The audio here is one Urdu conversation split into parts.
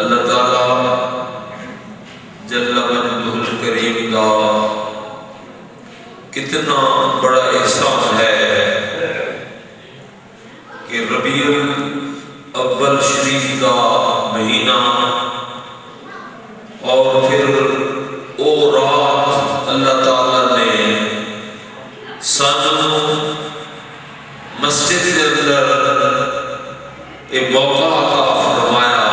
اللہ تعالیٰ جل مجدہ الکریم دا کتنا بڑا احسان ہے کہ ربیع الاول شریف کا مہینہ اور پھر او رات اللہ تعالیٰ نے سانو مسجد کے اندر ایک موقع عطا فرمایا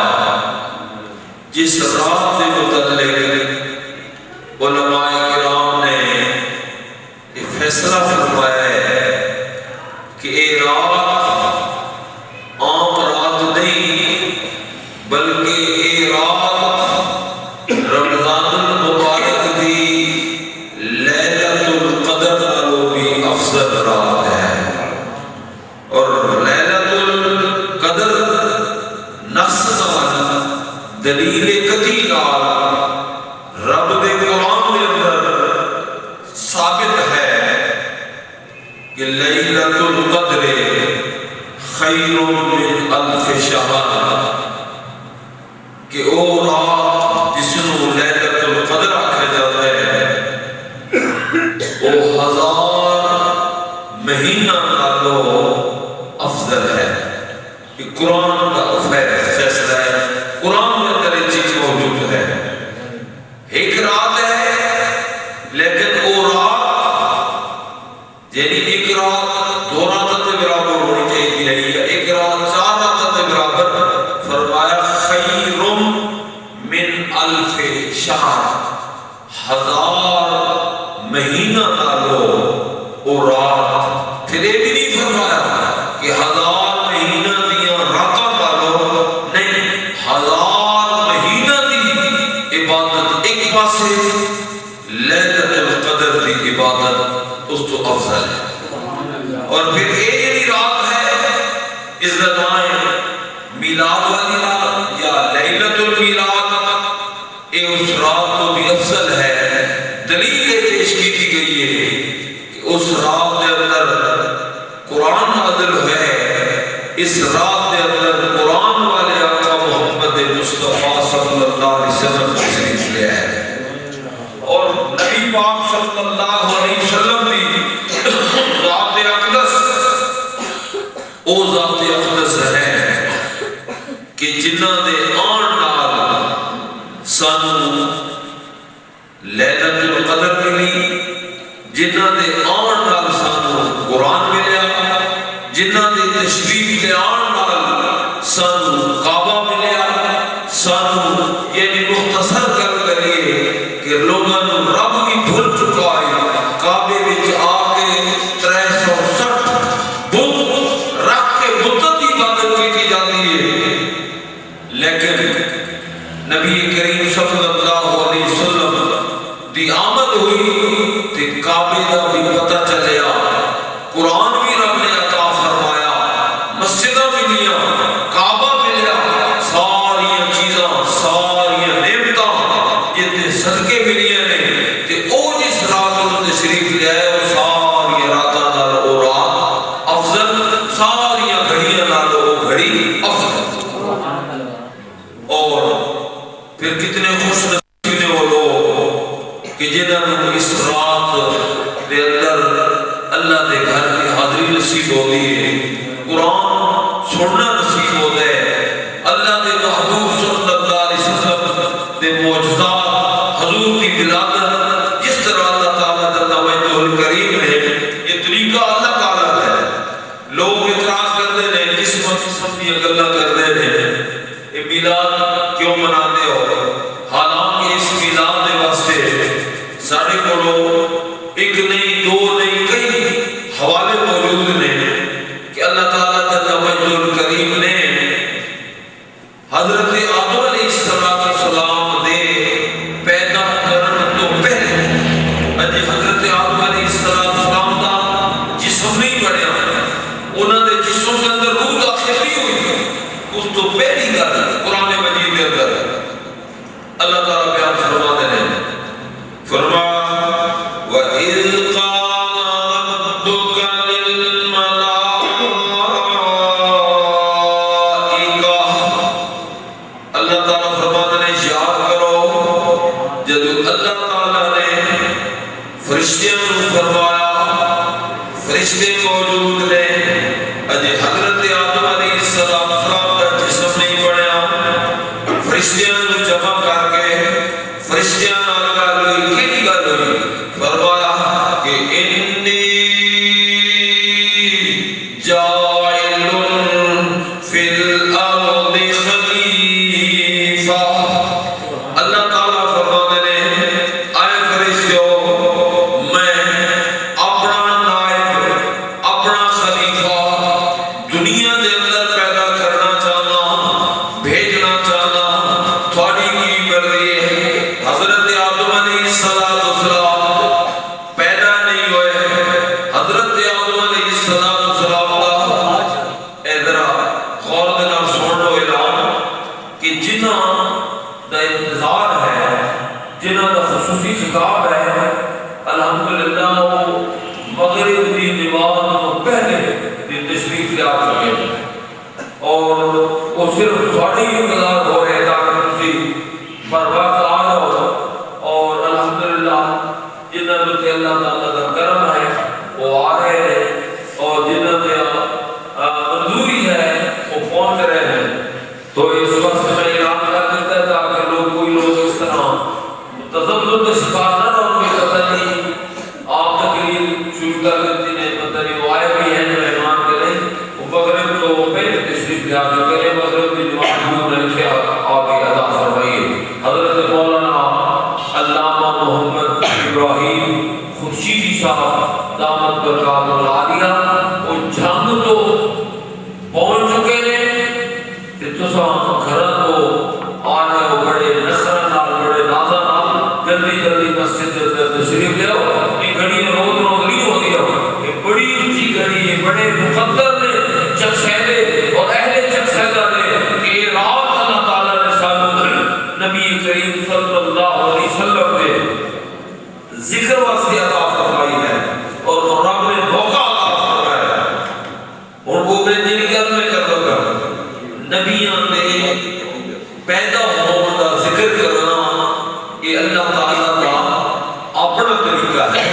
جس رات کے متعلق علماء کرام نے ایک فیصلہ فرمایا ہے کہ یہ رات عام رات نہیں بلکہ یہ رات رمضان المبارک دی لیلۃ القدر نالوں بھی افضل رات ہے، اور لیلۃ القدر نص دلیل قطعی نال رب دے کلام دے اندر ثابت ہے کہ لیلۃ القدر خیر من الف شہر، کہ او رات جس نو لیلۃ القدر آکھا جاتا ہے وہ 1000 مہینہ نالوں افضل ہے۔ یہ قرآن کا فیصلہ ہے، قرآن میں اندر یہ چیز موجود ہے۔ ایک رات ہے لیکن وہ رات یعنی ایک رات 2 راتوں کے برابر ہونی چاہیے یا ایک رات 4 راتوں کے برابر، فرمایا خیر من الف شہر، 1000 مہینہ نالو وہ رات۔ پھر یہ بھی نہیں فرمایا کہ 1000 مہینہ دیا راتوں نالو، نہیں، 1000 مہینہ دی عبادت ایک پاسے، لیلۃ القدر دی عبادت اس تو افضل ہے۔ اور پھر یہ جی رات ہے اس کا نام ہے میلاد والی رات یا لیلۃ المیلاد، یہ اس رات کو بھی افضل ہے۔ دلیل یہ پیش کی گئی ہے کہ اس رات کے اندر قرآن نازل ہے، اس رات کے اندر قرآن والے آقا محمد مصطفیٰ صلی اللہ علیہ وسلم تشریف لے آئے، اور نبی پاک صلی اللہ علیہ وسلم بھی ذات اقدس او ذات اقدس ہے کہ جنہاں دے آن نال سانو لیلۃ القدر ملی، جنہاں دے آن نال سانو قرآن ملیا، جنہاں دے تشریف لے آن نال سانو کعبہ ملیا، سانو یعنی مختصر کر کریے کہ لوگاں نو رب بھی بھول چکا ہے، کعبے وچ آ کے 360 بت رکھ کے بتوں کی عبادت کی جاتی ہے، لیکن نبی کریم صلی اللہ علیہ وسلم دی آمد ہوئی تے کعبے دا بھی پتہ چلیا، قرآن بھی رب نے عطا فرمایا، مسجدہ ملیاں، کعبہ ملیا، ساری چیزاں ساری نعمتاں یہ صدقے ملیاں نے، تے او جس رات کو تشریف لے آئے وہ ساری راتاں نال او رات افضل، ساری گھڑیاں نال او گھڑی افضل۔ اور پھر کتنے خوش نصیب نے وہ لوگ کہ جنہاں نے اس رات دے اندر اللہ دے گھر کی حاضری نصیب ہو گئی، قرآن سننا نصیب ہو گئے، اللہ دے محبوب صلی اللہ علیہ وسلم دے معجزات، حضور کی ولادت، جس طرح اللہ تعالیٰ جل مجدہ الکریم نے یہ طریقہ اللہ تعالیٰ ہے۔ لوگ اعتراض کرتے ہیں، قسم کی گلاں کرتے ہیں، یہ میلاد کیوں مناتے ہو؟ حالانکہ اس میلاد کے واسطے سارے کو ایک نہیں دو نہیں کئی حوالے موجود ہیں کہ اللہ تعالیٰ جل مجدہ الکریم نے حضرت آدم علیہ السلام دے پیدا کرن تو پہلے حضرت آدم علیہ السلام دا جسم نہیں بنیا، انہوں نے جسم کے اندر روح داخل نہیں ہوئی، اس تو پہلی گل قرآن مجید کے اندر اللہ تعالیٰ بیان فرما دے ہیں، فرما وَإِذْ قَالَ رَبُّكَ لِلْمَلَائِكَةِ، اللہ تعالیٰ فرشتیاں کو جمع کر کے فرشتیاں نال گل ہوئی کیڑی گل ہوئی فرمایا کہ انی جاعل فی الارض خلیفہ اللہ تعالیٰ فرماتے نے اے فرشتیوں میں اپنا نائب اپنا خلیفہ دنیا دے اندر پیدا کرنا چاہنا بھیجنا چاہنا تھوڑی کی مرضی ہے حضرت آدم علیہ السلام پیدا نہیں ہوئے حضرت آدم علیہ السلام کا ادھر غور دینا سن لو اعلان کہ جنہ دا انتظار ہے جنہ دا خصوصی خطاب ہے الحمدللہ وہ مغرب کی نماز تو پہلے دی تشریف لے آ چکے ہیں اور وہ صرف تھوڑی انتظار ہو رہے تاکہ تسی بر وقت آ جاؤ اور الحمدللہ جنہ تے اللہ تعالیٰ کا کرم ہے وہ آ رہے ہیں اور جنہ تے منظوری ہے وہ پہنچ رہے ہیں تو اس وقت میں اعلان کر دیتا ہے تاکہ کوئی لوگ اس طرح تزلزل کا شکار نہ ہو کہ پتہ نہیں آپ تقریر شروع کر دیتی ہیں پتہ نہیں وہ آئے بھی ہیں مہمان کے نہیں وہ مغرب تو پہلے تشریف لے آتے کرے مغرب کی جماعت کیوں نہیں کیا آگے ادا فرمائیے حضرت مولانا علامہ محمد ابراہیم خورشیدی صاحب دامت برکات العالیہ وہ جنگ تو پہنچ چکے ہیں کہ تساں گھر کو آ رہے ہو بڑے نخرہ نال بڑے نازا نال جلدی جلدی مسجد کے اندر تشریف لے آؤ یہ گھڑی روز روز نہیں ہوتی ہو یہ بڑی اونچی گھڑی ہے بڑے مقدر نے چکسیدے اور اہل چکسیدہ نے کہ یہ رات اللہ تعالیٰ نے سالوں نبی کریم صلی اللہ علیہ وسلم نے ذکر واسطے عطا فرمائی ہے اور رب نے موقع عطا فرمایا ہے اور وہ میں جن گل میں کر لگا نبیاں نے پیدا ہونے کا ذکر کرنا یہ اللہ تعالیٰ کا اپنا طریقہ ہے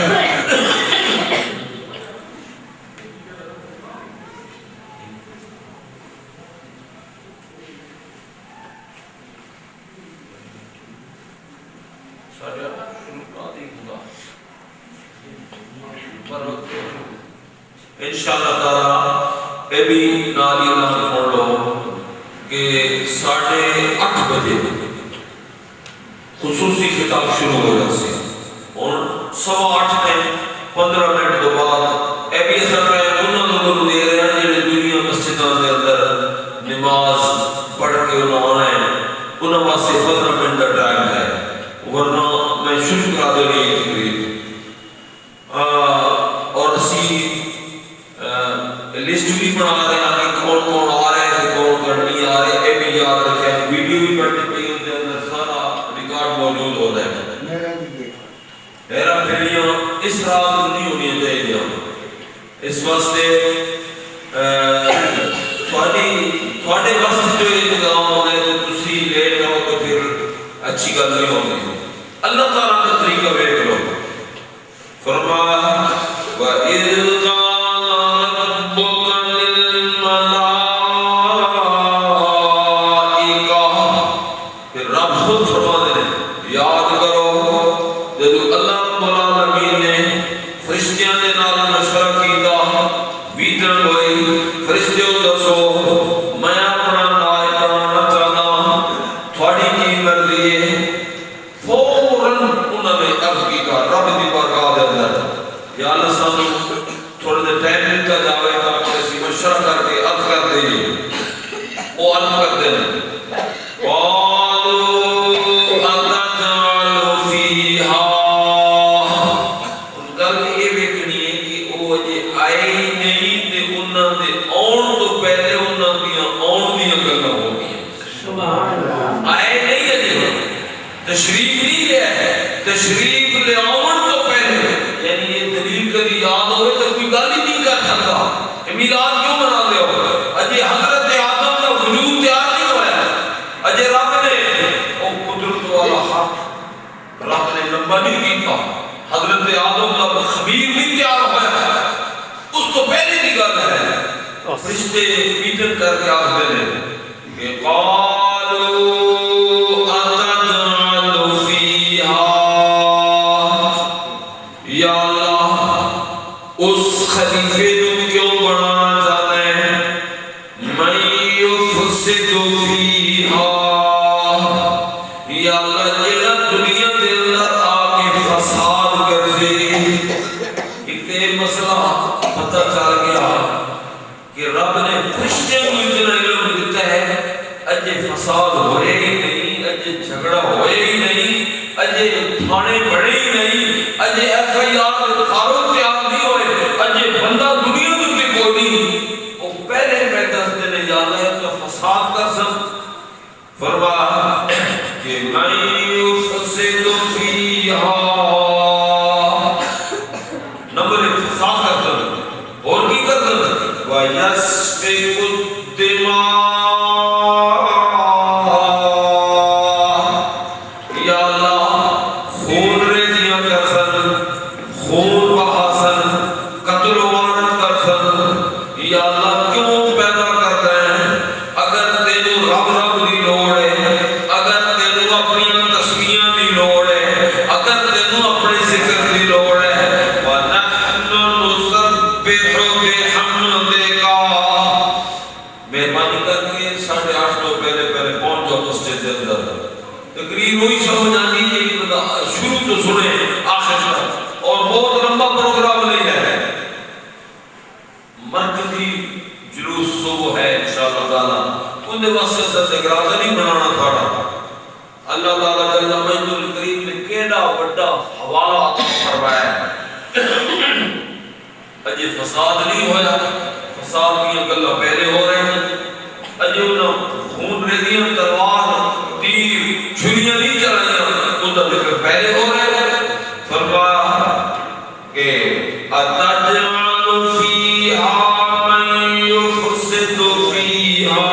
انشاءاللہ تعالیٰ اے بھی نالی اللہ نے پڑھ لو کہ 8:30 بجے خصوصی خطاب شروع ہو جاتے ہیں اور 8:15 میں 15 منٹ کے بعد اے بھی اثر ہے انہوں نے گرو دے رہے ہیں جنہیں دنیا مسجدوں کے اندر نماز پڑھ کے انہوں آنا ہے انہوں واسطے 15 منٹ کا ٹائم ہے ورنہ میں شروع کرا دے رہی ہے تقریب اور اسی لسٹ بھی بنا رہے ہیں کہ کون کون آ رہے ہیں کون نہیں آ رہے اے بھی یاد رکھیں ویڈیو بھی بڑھنے پہ ان کے اندر سارا ریکارڈ موجود ہو رہا ہے میرا پھیلیاں اس رات نہیں ہونی چاہیے اس واسطے تھوڑے وقت جو انتظام ہو رہے تو تسی لیٹ ہو تو پھر اچھی گل نہیں ہوگی اللہ تعالیٰ کا طریقہ دیکھ لو فرمایا وَإِذْ تشریف نہیں لیا ہے تشریف لے آؤن تو پہلے یعنی یہ دلیل کبھی یاد ہوئے تو کوئی گل ہی نہیں کر سکتا کہ میلاد کیوں منا دے ہو اجے حضرت آدم کا وجود تیار نہیں ہوا ہے اجے رب نے وہ قدرت والا حق رب نے لمبا نہیں کیتا حضرت آدم کا خبیر نہیں تیار ہوا ہے اس تو پہلے کی گل ہے فرشتے میٹنگ کر کے آخر ہیں کہ قالوا فیہا یا اللہ جنہ دنیا دے اندر آکے فساد کر دے. ایک مسئلہ پتہ چل گیا کہ رب نے فرشتے کو اتنا علم دیتا ہے اجے فساد ہوئے ہی نہیں, اجے جھگڑا ہوئے ہی نہیں, اجے تھانے بڑے ہی نہیں, اجے ایف آئی آر خارو تیار نہیں ہوئے, اجے بندہ دنیا میں کوئی نہیں. وہ پہلے میں دس دن یا اللہ کا فساد کر سب فرما کہ من یفسد فیہا نمبر ایک فساد کر سب اور کی کر سب وَيَسْفِكُ الدِّمَاءَ یا اللہ خون ریزیاں کر سن, خون بہا سن, قتل و غارت کر سن. یا اللہ کیوں پیدا کر رہے ہیں؟ اگر تینوں رب دی لوڑ ہے, اگر تینوں اپنی تسبیحاں دی لوڑ ہے, اگر تینوں اپنے ذکر دی لوڑ ہے, وَنَحْنُ نُسَبِّحُ بِحَمْدِكَ مہربانی کر کے 8:30 تو پہلے پہنچ جاؤ مسجد کے اندر. تقریر ہوئی سمجھ آنی ہے, شروع تو سنیں آخر تک, اور بہت لمبا پروگرام نہیں ہے. مرکزی جلوس صبح ہے انشاءاللہ تعالیٰ, ان واسطے ستگرازہ نہیں بنانا تھا. اللہ تعالیٰ جل مجدہ الکریم نے کیڑا بڑا حوالہ عطا فرمایا ہے. اجے فساد نہیں ہویا, فساد کی گلاں پہلے ہو رہے ہیں. اجے انہاں خون ریزیاں, تلوار, تیر, چھریاں نہیں چلائیاں, انہاں ذکر پہلے ہو رہے ہیں. فرمایا کہ اتجعل فیہا من یفسد فیہا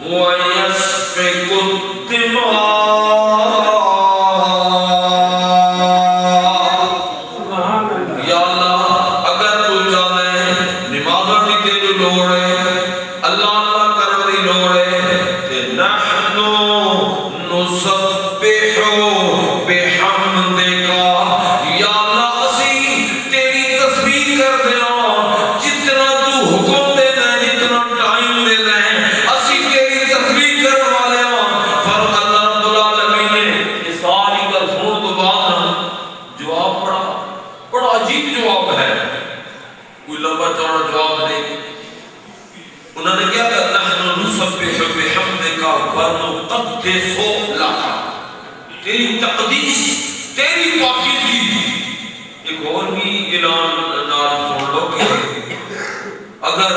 ویسفک الدماء. یا اللہ اگر تو جانے نمازاں دی تیری لوڑ ہے, اللہ اللہ کرن دی لوڑ ہے, تے نحن نسبح بحمدک. یا اللہ اسی تیری تسبیح کر دیاں, جتنا تو حکم دے دے, جتنا ٹائم دے دے, اسی تیری تسبیح کر والے ہاں. فرق اللہ رب العالمین نے یہ ساری گل سنن تو بعد جواب بڑا عجیب جواب ہے, کوئی لمبا چوڑا جواب نہیں. انہوں نے کیا کہا نحن نسبح بحمدک ونقدس لک, تیری تقدیس, تیری پاکیزگی. ایک اور بھی اعلان نال سن لو کہ اگر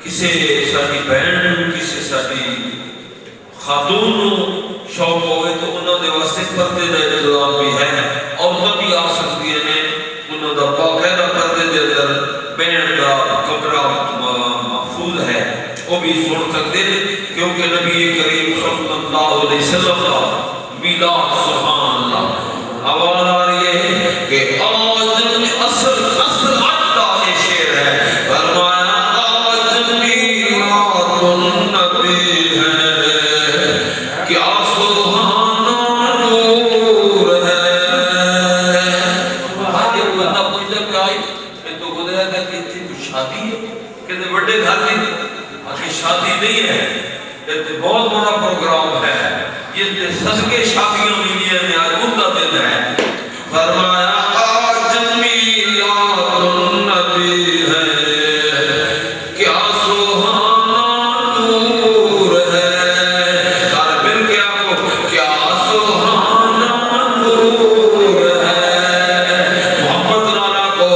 کسی ساری بہن, کسی ساری خاتون شوق ہوئے تو انہوں نے واسطے پردے کا انتظام بھی ہے, عورتیں بھی آ سکتی ہیں, انہوں نے باقاعدہ پردے کے اندر بہن کا کمرہ محفوظ ہے, وہ بھی سن سکتے ہیں. کیونکہ نبی کریم صلی اللہ علیہ وسلم کا میلاد سبحان اللہ حوالہ رہی ہے کہ آج اصل عددہ یہ شعر ہے. فرمایا آج میلاد النبی ہے, کیا سبحانہ نور ہے. آج ایک بندہ پوچھتا کہ آئی یہ تو گزرا تھا کہ اتنی شادی ہے, کہتے بڑے گھر کی آخر شادی نہیں ہے, یہ بہت بڑا پروگرام ہے, یہ صدقے شادیوں ملی ہیں, آج ان کا دن ہے. فرمایا آج میلاد النبی ہے, کیا سبحانہ نور ہے. سارے مل کے آپ کو کیا سبحانہ نور ہے. محمد رانا کو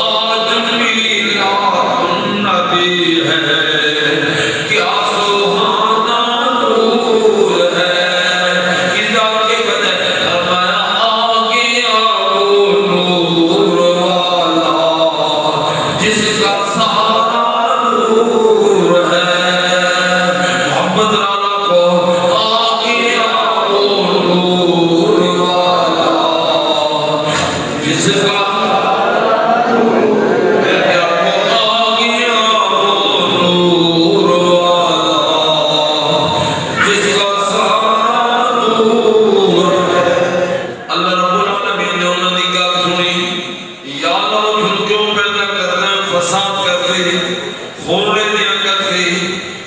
آج میلاد النبی ہے, کیا سبحانہ نور ہے. کس بات کی وجہ فرمایا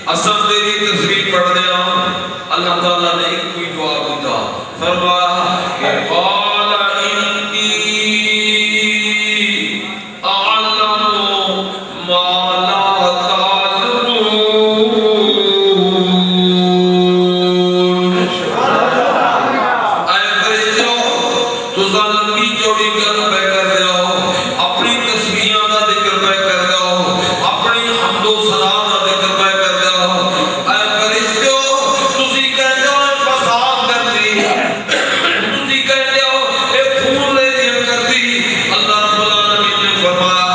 اصل تیری تصویر پڑھ دیا اللہ تعالیٰ نے ایک کوئی دعا دیتا فرمایا کہ قال انی اعلم ما لا تعلمون اے فرشتوں تو لمبی چوڑی گل پہ کر دو اپنی تصویروں کا ذکر پہ کر دو اپنی حمد و ثنا کا ذکر پہ کر دو اے فرشتوں تسی کہتے ہو فساد کرتی تسی کہتے ہو اے خون لے دیا کرتی اللہ رب العالمین نے فرمایا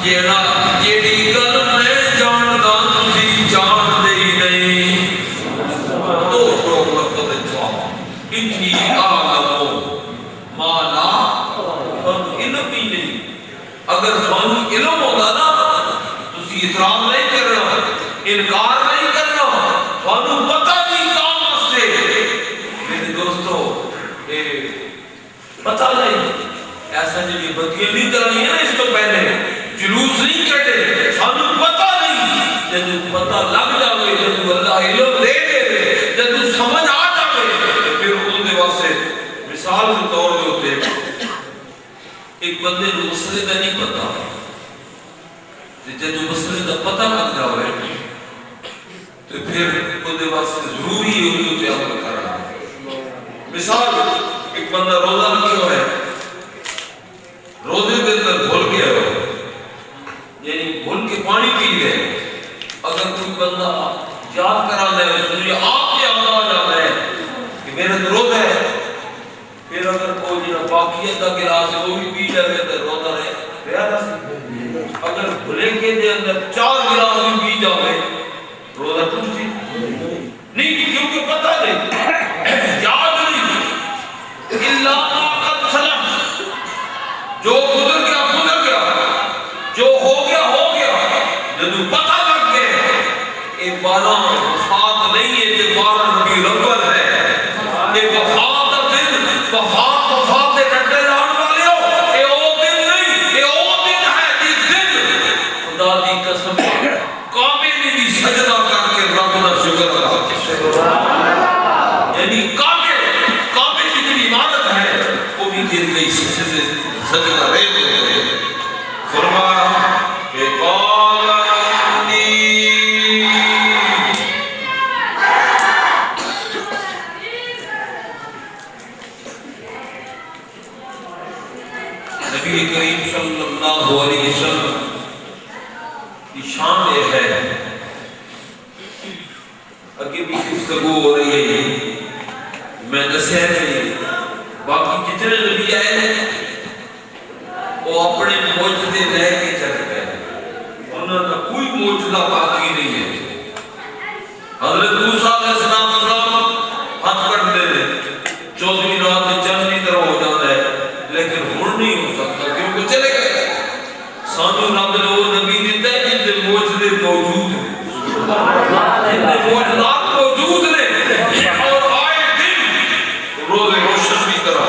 جیڑی گل میں جانتا تسی جان دے ہی نہیں تو لفظ جواب انی اعلم ما لا علم ہی نہیں اگر تھانوں علم ہوتا نا تسی اعتراض نہیں کرنا انکار نہیں کرنا تھانوں پتہ نہیں کام واسطے میرے دوستو پتہ نہیں ایسا جی بتیاں نہیں کرنی ہے نا اس کو پہلے جلوس نہیں کٹے تھانوں پتہ نہیں جب پتہ لگ جاوے جب اللہ علم دے دے جب سمجھ آ جاوے پھر ان دے واسطے مثال کے طور پہ ہوتے ایک بندے کو مسئلے کا نہیں پتا جب مسئلے کا پتہ لگ جاوے تو پھر ان دے واسطے ضروری ہے ان کو عمل کرنا مثال ایک بندہ روزہ رکھا ہے روزے کے اندر بھول گیا ہو یعنی بھول کے پانی پی گئے اگر کوئی بندہ یاد کرا دے مجھے آپ کے یاد آ جاتا ہے کہ میرا تو روزہ ہے پھر اگر کوئی جنہ باقیت کا گلاس ہے وہ بھی پی جائے تو روزہ رہے اگر بھلے کے دے اندر 4 گلاس بھی پی جاوے روزہ ٹوٹتی نہیں کیونکہ پتہ نہیں یاد نہیں الا ما قد سلف جو گزر گیا جو ہو گیا جب پتہ لگ گئے یہ 12 وفات نہیں ہے یہ 12 نبی ربر ہے یہ وفات کا دن وفات سے ڈٹے رہنے والے ہو یہ وہ دن نہیں یہ وہ دن ہے جس دن خدا دی قسم کعبے میں بھی سجدہ کر کے رب کا شکر ادا یعنی کعبے کی جو عبادت ہے وہ بھی گر گئی سجدہ رہ گئے فرمایا کہ قال انی نبی کریم صلی اللہ علیہ وسلم کی شان یہ ہے اگے بھی گفتگو ہو رہی ہے میں دسیا نہیں باقی جتنے نبی آئے ہیں وہ اپنے معجزے لے کے چل گئے انہوں کا کوئی معجزہ باقی نہیں ہے حضرت موسیٰ علیہ السلام ہاتھ کٹ دے 14ویں رات میں چند کی طرح ہو جاتا ہے لیکن ہون نہیں ہو سکتا کیونکہ چلے گئے سانو رب نے وہ نبی دیتا ہے جن کے معجزے موجود ہیں جن کے معجزات موجود ہیں اور آئے دن روز روشن بھی کرا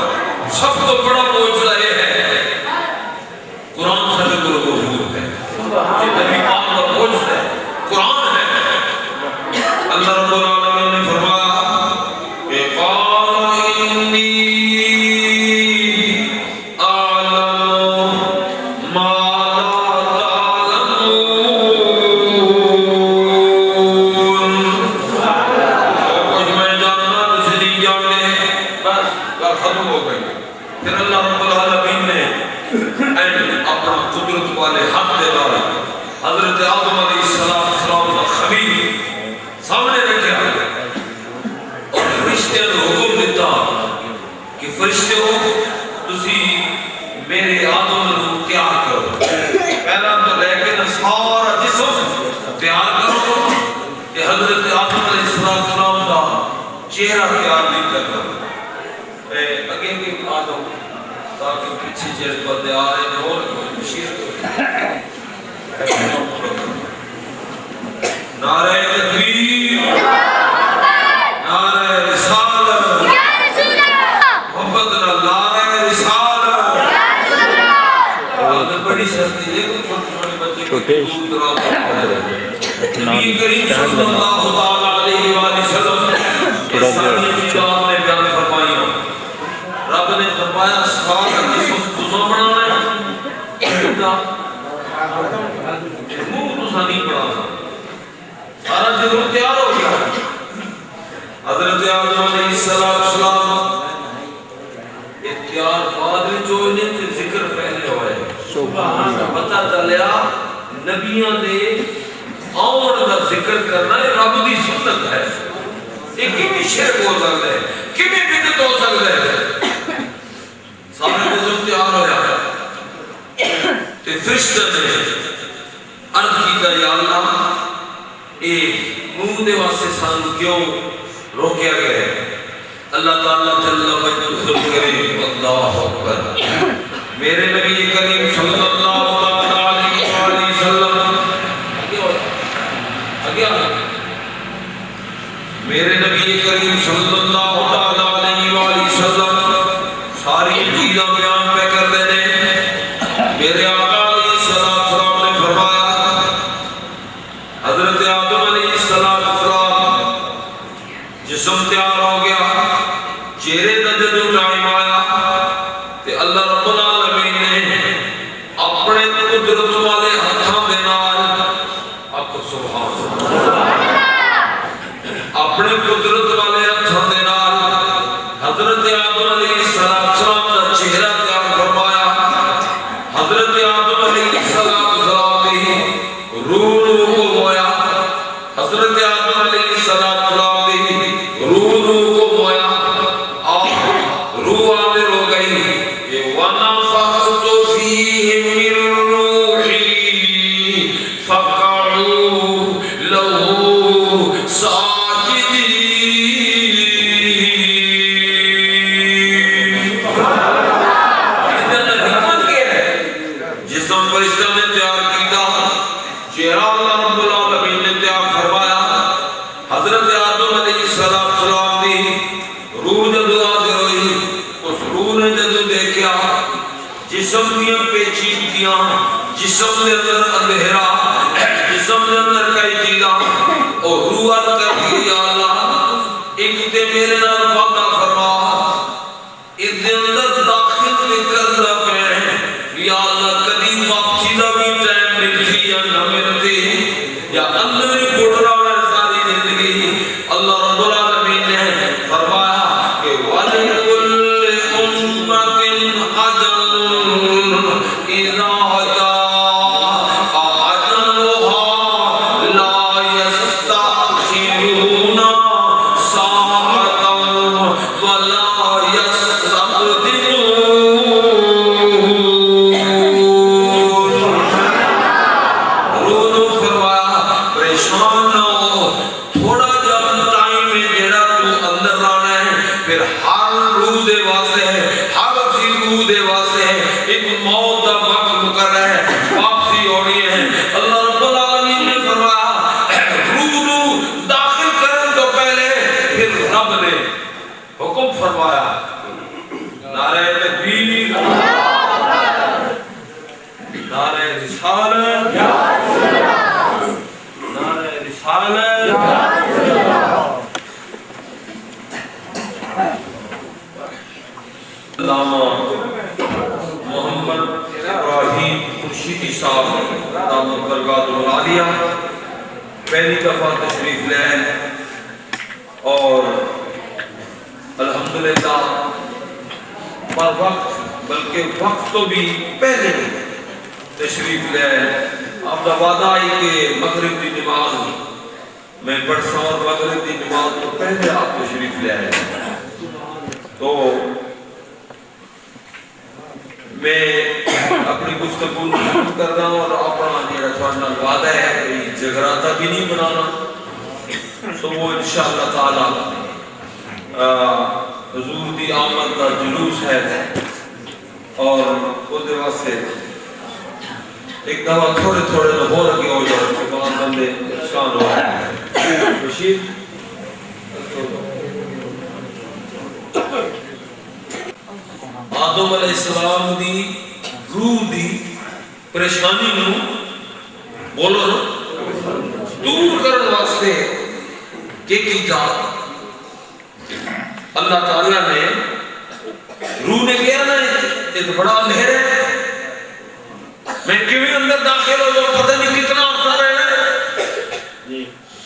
سب تو بڑا معجزہ یہ ہے قرآن سے جو موجود ہے یہ نبی پاک کا معجزہ ہے قرآن ہے اللہ رب العالمین نے فرمایا کہ قال انی اعلم ما لا تعلمون کچھ میں جاننا تجھے نہیں جانتے بس بات ختم ہو گئی پھر اللہ رب العالمین نے اپنا قدرت والے حق دے ڈالا حضرت آدم علیہ السلام کا خبیر سامنے رکھا اور فرشتے نے حکم دیتا کہ فرشتے ہو تسی میرے آدم کو تیار کرو پہلا تو لے کے سارا جسم تیار کرو کہ حضرت آدم علیہ السلام کا چہرہ تیار نہیں کرنا اگے بھی آدم تاکہ پیچھے جیل بندے آ رہے ہیں اور بشیر نعرہ تکبیر نعرہ رسالت محمد نعرہ رسالت بڑی سختی ہے چھوٹے چھوٹے بچے نبی کریم صلی اللہ علیہ وآلہ وسلم نے بیان فرمائی رب نے فرمایا سارا جسم تسا بنانا ہے منہ تسا نہیں بنانا سارا جسم تیار ہو گیا حضرت آدم علیہ السلام اختیار بعد جو انہیں ذکر پہلے ہوئے پتہ چلیا نبیاں دے آن کا ذکر کرنا ہے رب دی سنت ہے ایک کمی شرک ہو سکتا ہے کمی بدعت ہو سکتا ہے سارے جسم تیار ہو جاتا تے فرشتہ نے عرض کیتا یا اللہ اے منہ دے واسطے سانو کیوں روکیا گیا اللہ تعالیٰ جل مجدہ کریم اللہ اکبر میرے نبی کریم صلی اللہ علیہ وسلم میرے نبی کریم صلی اللہ علیہ وسلم ساری چیزیں بیان پہ کر دینے میرے آقا علیہ السلام نے فرمایا حضرت آدم علیہ السلام جسم تیار ہو گیا چہرے دا جدو ٹائم آیا تے اللہ رب العالمین نے اپنے قدرت والے ہتھاں دے نال آپ سبحان اللہ اپنے قدرت والے ہتھاں دے نال حضرت آدم علیہ السلام دا چہرہ تیار فرمایا حضرت آدم علیہ السلام دی روح کو مویا حضرت آدم علیہ السلام دی روح کو مویا اور روح آمر ہو گئی یہ وَنَفَخْتُ فِيهِ مِن رُوحِي فَقَعُوا لَهُ سَاجِدِينَ حکمت کیا ہے جسم فرشتہ نے تیار کیتا چہرہ اللہ رب العالمین نے تیار فرمایا حضرت آدم علیہ السلام دی روح جدو حاضر ہوئی اس روح نے جدو دیکھا جسم دیا پیچیدگیاں جسم دے اندر اندھیرا جسم دے اندر کئی چیزاں اور روح عرض کر دی یا اللہ ایک تے میرے نال وعدہ فرما اس دے اندر داخل بھی کرنا پہ یا اللہ کدی واپسی دا بھی ٹائم ملتی یا نہ ملتی یا اندر ہی گھٹ رہا ہے ساری زندگی اللہ رب العالمین نے فرمایا کہ وَلِكُلِّ أُمَّةٍ أَجَلٌ إِذَا جَاءَ أَجَلُهَا لَا يَسْتَأْخِرُونَ سَاعَةً وَلَا يَسْتَقْدِمُونَ روح فرمایا پریشان نہ ہو تھوڑا جب ٹائم ہے جیڑا تو اندر لانا ہے پھر ہر روح دے واسطے ہے ہر اسی روح دے واسطے ہے ایک موت دا وقت مقرر ہے واپسی ہونی ہے اللہ رب العالمین نے فرمایا روح داخل کرنے تو پہلے پھر رب نے حکم فرمایا نعرہ تکبیر نعرہ رسالت نعرہ رسالت علامہ محمد ابراہیم خورشیدی صاحب دامت برکات العالیہ پہلی دفعہ تشریف لے آئے اور الحمدللہ پر وقت بلکہ وقت تو بھی پہلے تشریف لے آئے آپ کا وعدہ آئی کہ مغرب کی نماز میں پڑھتا اور مغرب کی نماز تو پہلے آپ تشریف لے آئے تو میں اپنی گفتگو شروع کر رہا ہوں اور اپنا میرا چھوڑنا وعدہ ہے کہ جگراتا بھی نہیں بنانا تو وہ انشاءاللہ تعالی حضور دی آمد کا جلوس ہے اور وہ دیوہ سے ایک دفعہ تھوڑے تھوڑے ہو رکھے ہو جائے کہ وہاں بندے شان ہو رہے بشیر آدم علیہ السلام دی روح دی پریشانی نو بولو نا دور کرن واسطے کہ کیتا اللہ تعالیٰ نے روح نے کیا نا یہ تو بڑا اندھیر ہے میں کیویں اندر داخل ہو جاؤں پتہ نہیں کتنا عرصہ رہنا ہے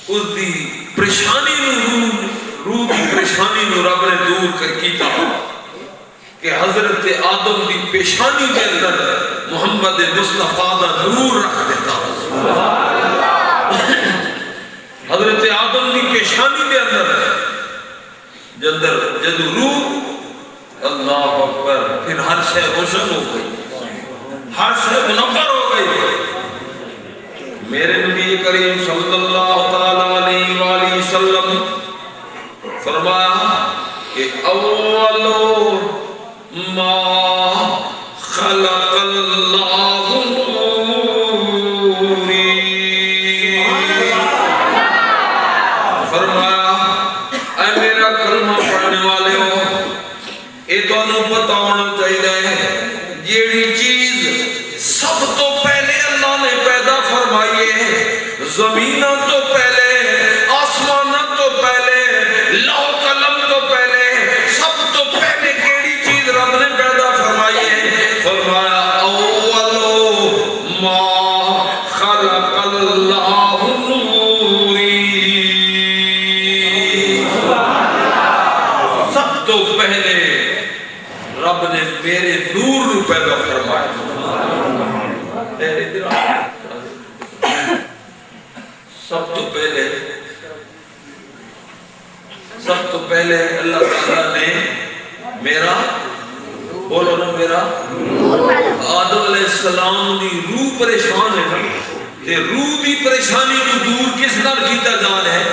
اس دی پریشانی نو روح دی پریشانی نو رب نے دور کر کیتا کہ حضرت آدم دی پیشانی کے اندر محمد مصطفیٰ دا نور رکھ دیتا حضرت آدم دی پیشانی کے اندر جد روح اللہ اکبر پھر ہر شے روشن ہو گئی ہر شے منور ہو گئی میرے نبی کریم صلی اللہ تعالی علیہ وآلہ وسلم فرمایا کہ اولو ما خلق اللہ نوری فرمایا اے میرا کلمہ پڑھنے والے ہو اے تو انہوں پتا ہونا چاہیے جیڑی چیز سب تو پہلے اللہ نے پیدا فرمائی ہے زمینہ تو پہلے آسمانہ تو پہلے لوح قلم تو پہلے سب تو پہلے کیڑی چیز رب نے پیدا فرمائی ہے فرمایا اولو ما خلق اللہ نوری سب تو پہلے رب نے میرے نور پیدا فرمایا سب تو پہلے اللہ تعالیٰ نے میرا بولو نا میرا آدم علیہ السلام دی روح پریشان ہے کہ روح دی پریشانی کو دور کس نال کیتا جان ہے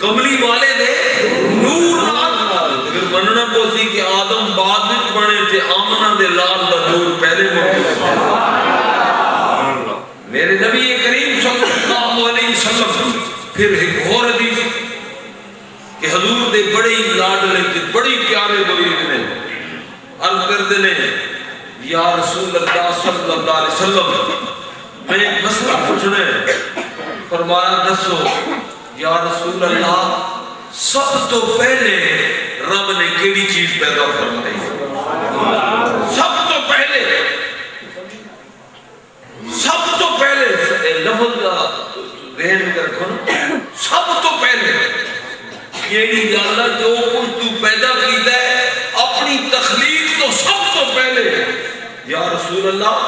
کملی والے نے نور نال پھر مننا پوسی کہ آدم بعد وچ بنے تے آمنہ دے لال دا نور پہلے موجود میرے نبی کریم صلی اللہ علیہ وسلم پھر ایک اور حدیث کہ حضور دے بڑی لاڈلے تے بڑی پیارے مرید نے عرض کردے نے یا رسول اللہ صلی اللہ علیہ وسلم میں ایک مسئلہ پوچھنا ہے فرمایا دسو یا رسول اللہ سب تو پہلے رب نے کیڑی چیز پیدا فرمائی سب تو پہلے لفظ کا ذہن میں رکھو نا سب تو پہلے یہ نہیں جاننا جو کچھ تو پیدا کیتا ہے اپنی تخلیق تو سب تو پہلے یا رسول اللہ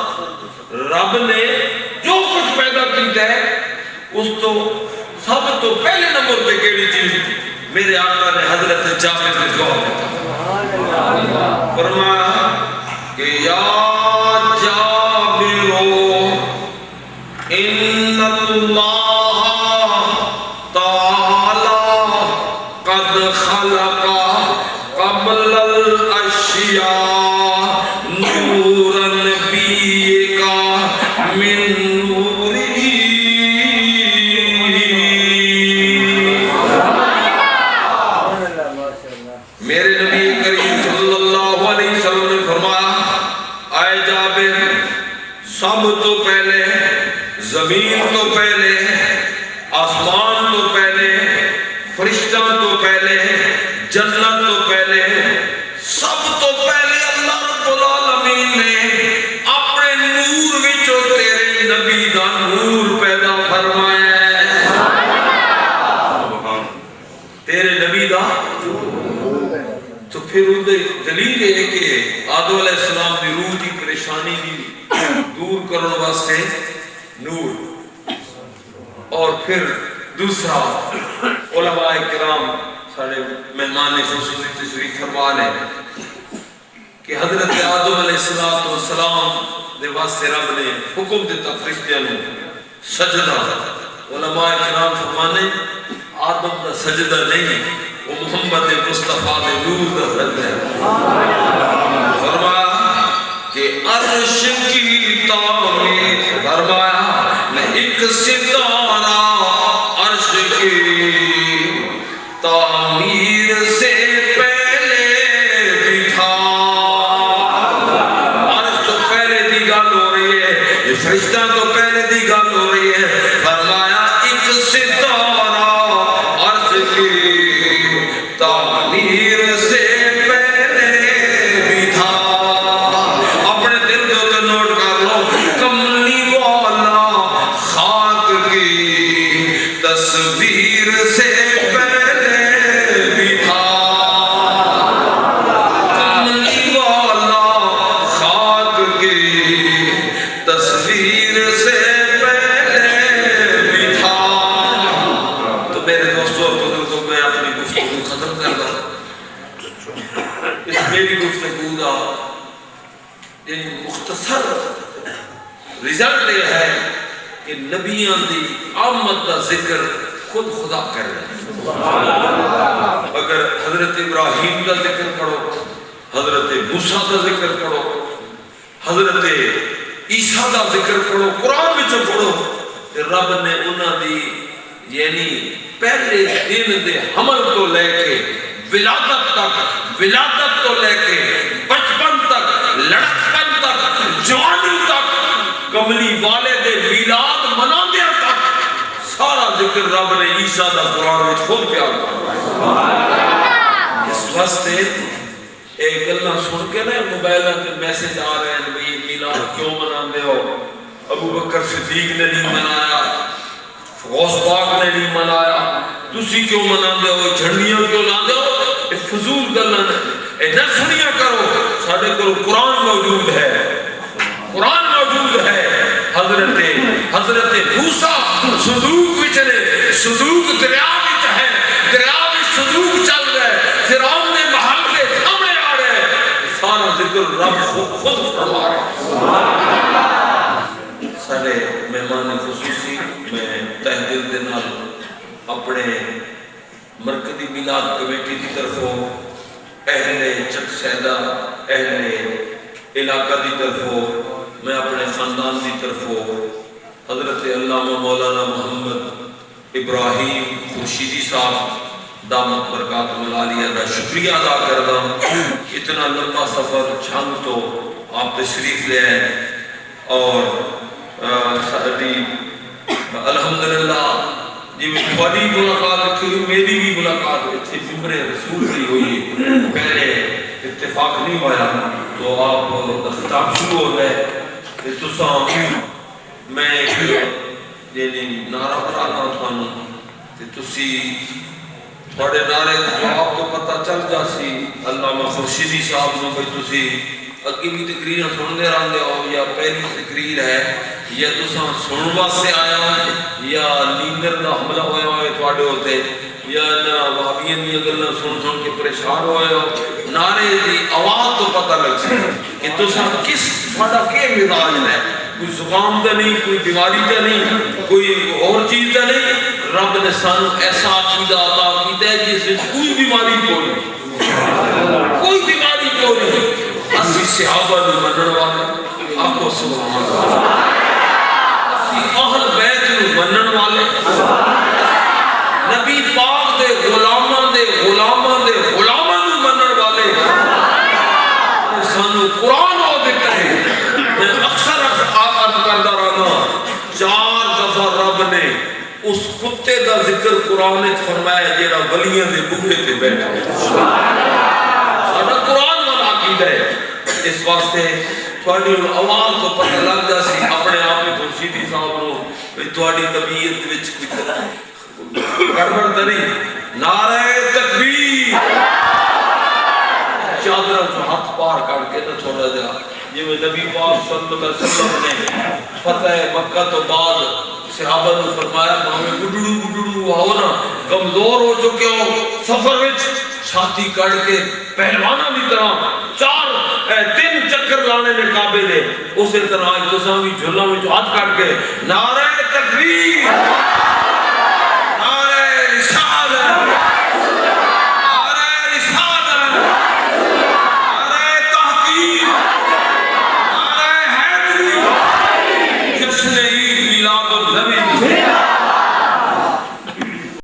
رب نے جو کچھ پیدا کیتا ہے اس تو سب تو پہلے نمبر پہ کیڑی چیز میرے آقا نے حضرت جابر نے جواب دیتا فرمایا کہ یا ان اللہ تعالی قد خلق قبل الاشیاء نورا نبیک من نوری میرے نبی کریم صلی اللہ علیہ وسلم نے فرمایا اے جابر سب تو پہلے زمین تو پہلے آسمان تو پہلے فرشتہ تو پہلے جنت تو پہلے سب تو پہلے اللہ رب العالمین نے اپنے نور وچوں تیرے نبی دا نور پیدا فرمایا ہے تیرے نبی دا تو پھر ان دلیل ہے کہ آدم علیہ السلام دی روح کی پریشانی دی دور کرنے واسطے نور اور پھر دوسرا علماء کرام سارے مہمان خصوصی تشریف فرما لیں کہ حضرت آدم علیہ السلام دے واسطے رب نے حکم دیتا فرشتیاں نے سجدہ علماء کرام فرمانے آدم دا سجدہ نہیں وہ محمد مصطفیٰ دے نور دا سجدہ ہے فرمایا کہ عرش کی تعمیر فرمایا ایک ستارہ عرش کی تعمیر سے پہلے بھی تھا عرش تو پہلے دی گل ہو رہی ہے یہ فرشتہ تو پہلے دی گل ہو رہی ہے فرمایا ایک ستارہ اس میری گفتگو کا مختصر رزلٹ یہ ہے کہ نبیاں دی آمد کا ذکر خود خدا کر رہے ہیں. اگر حضرت ابراہیم کا ذکر پڑھو، حضرت موسیٰ کا ذکر پڑھو، حضرت عیسیٰ کا ذکر پڑھو، قرآن میں پڑھو، کہ رب نے انہاں دی یعنی پہلے دن دے حمل تو لے کے ولادت تک، ولادت تو لے کے بچپن تک، لڑکپن تک، جوانی تک، کملی والے دے میلاد مناندے تک سارا ذکر رب نے عیسیٰ دا قرآن میں خود بیان کیا. اس واسطے ایک گلنا سن کے نا موبائلوں کے میسج آ رہے ہیں بھئی میلاد کیوں مناندے ہو؟ ابو بکر صدیق نے نہیں منایا، غوث پاک نے نہیں منایا، تسی کیوں مناندے ہو؟ جھنڈیاں کیوں لاندے ہو؟ یہ فضول گلاں نے نہ سنیا کرو. ساڈے کول قرآن موجود ہے، قرآن موجود ہے. حضرت موسیٰ صدوق وچ نے، صدوق دریا وچ ہے، دریا وچ صدوق چل رہا ہے، فرعون نے محل کے سامنے آ رہے ہیں. سارا ذکر رب خود فرما رہا ہے. سارے مہمان خصوصی میں تہ دل دے نال اپنے مرکزی میلاد کمیٹی کی طرفوں، اہل چک سیدہ، اہل علاقہ کی طرفوں، میں اپنے خاندان کی طرفوں حضرت علامہ مولانا محمد ابراہیم خورشیدی صاحب دامت برکات ملالیہ کا شکریہ ادا کرتا ہوں. اتنا لمبا سفر چھنگ تو آپ تشریف لے آئے اور ساری الحمدللہ جی تھوڑی ملاقات تھی، میری بھی ملاقات اتنے جمعہ رسول کی ہوئی، پہلے اتفاق نہیں ہوا تو آپ خطاب شروع ہو گئے کہ تساں میں یعنی نعرہ پڑھانا تھانوں کہ تسی تھوڑے نعرے جواب تو پتہ چل جاسی علامہ خورشیدی صاحب نے کہ تسی اگی بھی تقریر سننے رہندے ہو یا پہلی تقریر ہے یا تساں سنن واسطے آیا یا نیندر دا حملہ ہویا ہوئے تھوڑے ہوتے یا نہ وہابیاں دی گلاں سن کے پریشان ہوئے ہو. نعرے دی آواز تو پتہ لگ سی کہ تساں کس تھوڑا کے مزاج ہے، کوئی زکام دا نہیں، کوئی بیماری دا نہیں، کوئی اور چیز دا نہیں. رب نے سانو ایسا عقیدہ عطا کیتا ہے جس وچ کوئی بیماری کوئی نہیں، کوئی بیماری کوئی نہیں. اسی صحابہ نو منن والے، آکھو سبحان اللہ. اسی اہل بیت نو منن والے، نبی پاک دے غلاماں دے غلاماں دے غلاماں نو منن والے. سانو قرآن ہو دیتا ہے. میں اکثر عرض کردا رہا 4 دفعہ رب نے اس کتے دا ذکر قرآن نے فرمایا جیڑا ولیاں دے بوٹے تے بیٹھا ہے. سارا قرآن والا عقیدہ ہے. اس واسطے تھوڑی آواز تو پتہ لگ جا سی اپنے آپ میں خورشیدی صاحب نو تھوڑی طبیعت وچ کوئی گڑبڑ تو نہیں. نعرہ تکبیر، چادر جو ہاتھ پار کر کے نہ چھوڑا جا جی میں نبی پاک صلی اللہ علیہ وسلم نے فتح مکہ تو بعد صحابہ نے فرمایا ہمیں گڈڑو آؤ نا، کمزور ہو چکے ہو، سفر وچ چھاتی کڑ کے پہلوانا بھی طرح 3 چکر لانے نے کعبے دے، اسی طرح آج تساں بھی جھولاں وچ ہاتھ کڑ کے نعرہ تکبیر